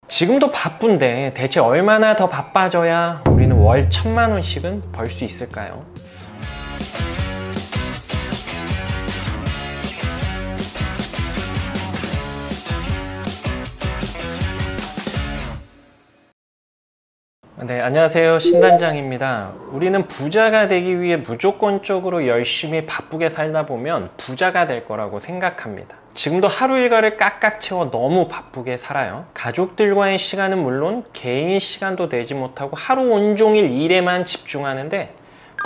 지금도 바쁜데 대체 얼마나 더 바빠져야 우리는 월 1000만 원씩은 벌 수 있을까요? 네, 안녕하세요. 신단장입니다. 우리는 부자가 되기 위해 무조건적으로 열심히 바쁘게 살다 보면 부자가 될 거라고 생각합니다. 지금도 하루 일과를 깍깍 채워 너무 바쁘게 살아요. 가족들과의 시간은 물론 개인 시간도 내지 못하고 하루 온종일 일에만 집중하는데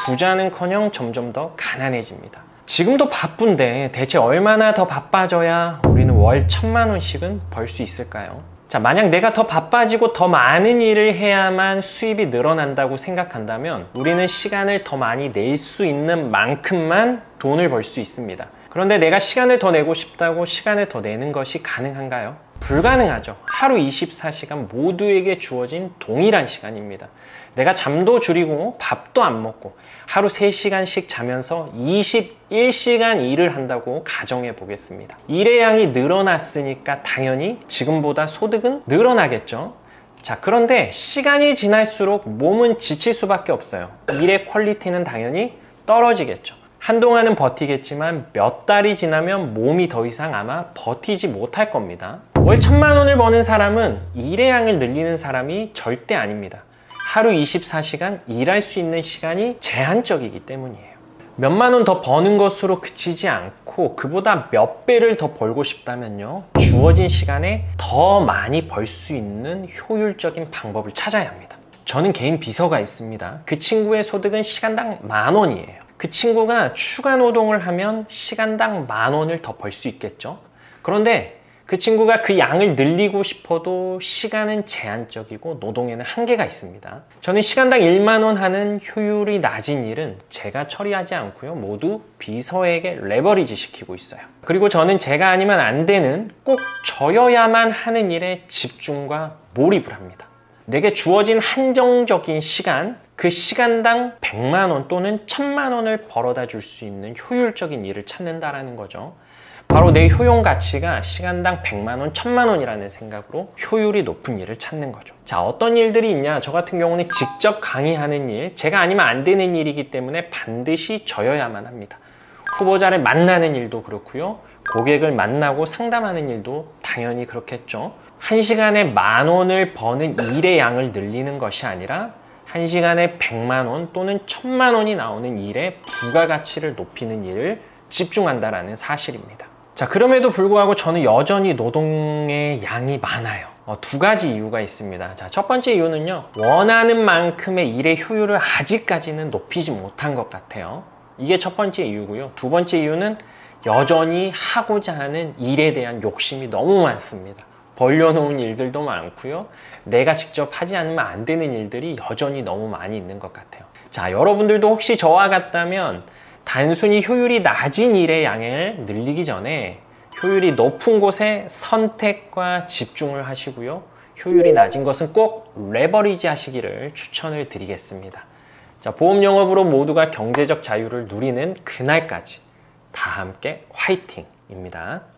부자는커녕 점점 더 가난해집니다. 지금도 바쁜데 대체 얼마나 더 바빠져야 우리는 월 1000만 원씩은 벌 수 있을까요? 자, 만약 내가 더 바빠지고 더 많은 일을 해야만 수입이 늘어난다고 생각한다면 우리는 시간을 더 많이 낼 수 있는 만큼만 돈을 벌 수 있습니다. 그런데 내가 시간을 더 내고 싶다고 시간을 더 내는 것이 가능한가요? 불가능하죠. 하루 24시간 모두에게 주어진 동일한 시간입니다. 내가 잠도 줄이고 밥도 안 먹고 하루 3시간씩 자면서 21시간 일을 한다고 가정해 보겠습니다. 일의 양이 늘어났으니까 당연히 지금보다 소득은 늘어나겠죠. 자, 그런데 시간이 지날수록 몸은 지칠 수밖에 없어요. 일의 퀄리티는 당연히 떨어지겠죠. 한동안은 버티겠지만 몇 달이 지나면 몸이 더 이상 아마 버티지 못할 겁니다. 월 1000만 원을 버는 사람은 일의 양을 늘리는 사람이 절대 아닙니다. 하루 24시간 일할 수 있는 시간이 제한적이기 때문이에요. 몇만 원 더 버는 것으로 그치지 않고 그보다 몇 배를 더 벌고 싶다면요, 주어진 시간에 더 많이 벌 수 있는 효율적인 방법을 찾아야 합니다. 저는 개인 비서가 있습니다. 그 친구의 소득은 시간당 10,000원이에요. 그 친구가 추가 노동을 하면 시간당 10,000원을 더 벌 수 있겠죠. 그런데 그 친구가 그 양을 늘리고 싶어도 시간은 제한적이고 노동에는 한계가 있습니다. 저는 시간당 10,000원 하는 효율이 낮은 일은 제가 처리하지 않고요, 모두 비서에게 레버리지 시키고 있어요. 그리고 저는 제가 아니면 안 되는 꼭 저여야만 하는 일에 집중과 몰입을 합니다. 내게 주어진 한정적인 시간, 그 시간당 100만 원 또는 1000만 원을 벌어다 줄 수 있는 효율적인 일을 찾는다라는 거죠. 바로 내 효용 가치가 시간당 100만 원, 1000만 원이라는 생각으로 효율이 높은 일을 찾는 거죠. 자, 어떤 일들이 있냐? 저 같은 경우는 직접 강의하는 일, 제가 아니면 안 되는 일이기 때문에 반드시 저여야만 합니다. 후보자를 만나는 일도 그렇고요, 고객을 만나고 상담하는 일도 당연히 그렇겠죠. 1시간에 10,000원을 버는 일의 양을 늘리는 것이 아니라 1시간에 100만 원 또는 1000만 원이 나오는 일의 부가가치를 높이는 일을 집중한다라는 사실입니다. 자, 그럼에도 불구하고 저는 여전히 노동의 양이 많아요. 두 가지 이유가 있습니다. 자, 첫 번째 이유는요, 원하는 만큼의 일의 효율을 아직까지는 높이지 못한 것 같아요. 이게 첫 번째 이유고요. 두 번째 이유는 여전히 하고자 하는 일에 대한 욕심이 너무 많습니다. 벌려놓은 일들도 많고요, 내가 직접 하지 않으면 안 되는 일들이 여전히 너무 많이 있는 것 같아요. 자, 여러분들도 혹시 저와 같다면 단순히 효율이 낮은 일의 양을 늘리기 전에 효율이 높은 곳에 선택과 집중을 하시고요, 효율이 낮은 것은 꼭 레버리지 하시기를 추천을 드리겠습니다. 자, 보험 영업으로 모두가 경제적 자유를 누리는 그날까지 다 함께 화이팅입니다.